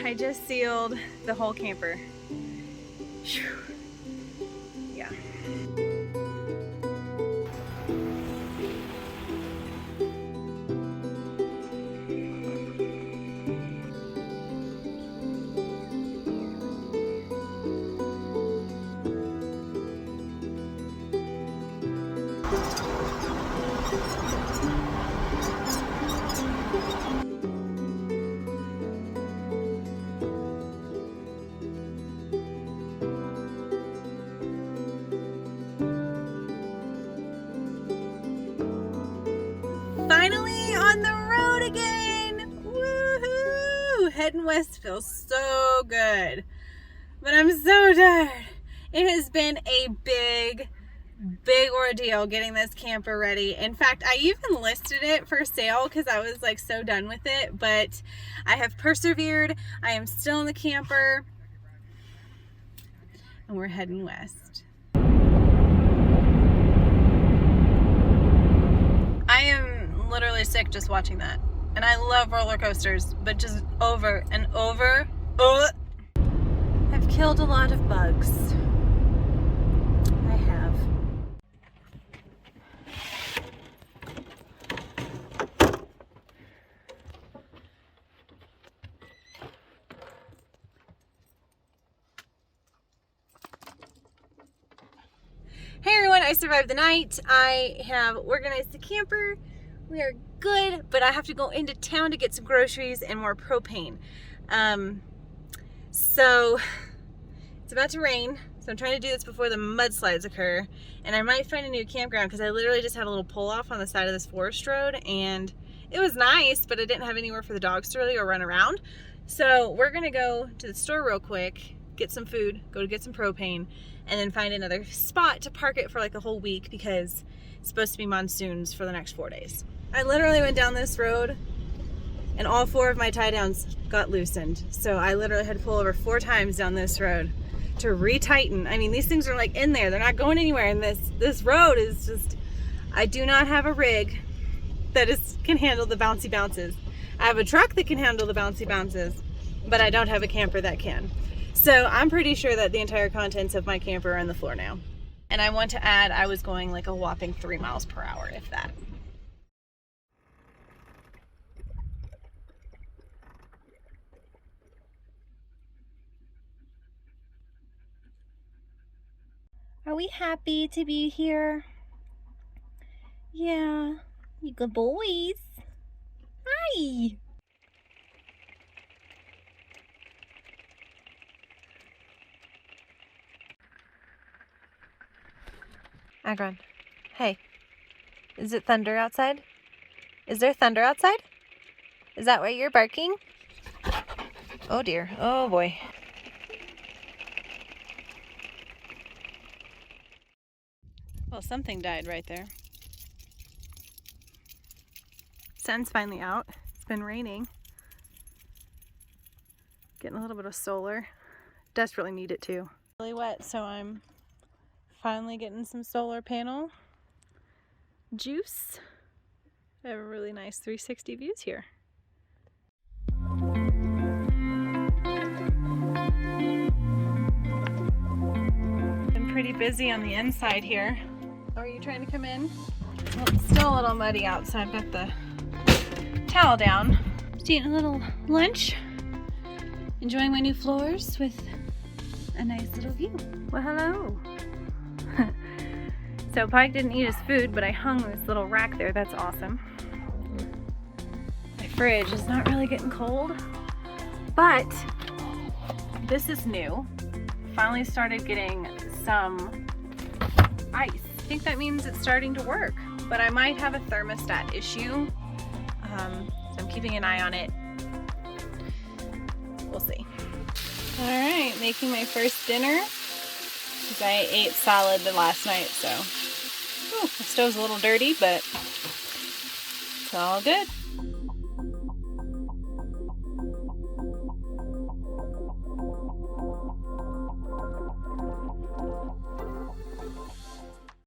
I just sealed the whole camper. Whew. Yeah. Finally on the road again! Woohoo! Heading west feels so good. But I'm so tired. It has been a big ordeal getting this camper ready. In fact, I even listed it for sale because I was like so done with it, but I have persevered. I am still in the camper and we're heading west. I am literally sick just watching that. And I love roller coasters, but just over and over. I've killed a lot of bugs. I have. Hey everyone, I survived the night. I have organized the camper. We are good, but I have to go into town to get some groceries and more propane. So it's about to rain, so I'm trying to do this before the mudslides occur. And I might find a new campground because I literally just had a little pull off on the side of this forest road and it was nice, but I didn't have anywhere for the dogs to really go run around. So we're gonna go to the store real quick, get some food, go to get some propane, and then find another spot to park it for like a whole week because it's supposed to be monsoons for the next 4 days. I literally went down this road and all 4 of my tie downs got loosened. So I literally had to pull over 4 times down this road to retighten. I mean, these things are like in there, they're not going anywhere. And this road is just, I do not have a rig that can handle the bouncy bounces. I have a truck that can handle the bouncy bounces, but I don't have a camper that can. So I'm pretty sure that the entire contents of my camper are on the floor now. And I want to add, I was going like a whopping 3 miles per hour, if that. Are we happy to be here? Yeah, you good boys. Hi. Agron, hey, is it thunder outside? Is there thunder outside? Is that why you're barking? Oh dear, oh boy. Well, something died right there. Sun's finally out. It's been raining. Getting a little bit of solar. Desperately need it too. Really wet, so I'm finally getting some solar panel juice. I have a really nice 360 views here. Been pretty busy on the inside here. Are you trying to come in? Well, it's still a little muddy out, so I've got the towel down. Just eating a little lunch. Enjoying my new floors with a nice little view. Well, hello. So Pike didn't eat his food, but I hung this little rack there. That's awesome. My fridge is not really getting cold, but this is new. Finally started getting some ice. I think that means it's starting to work, but I might have a thermostat issue. So I'm keeping an eye on it. We'll see. Alright, making my first dinner. Because I ate solid the last night, so. Ooh, the stove's a little dirty, but it's all good.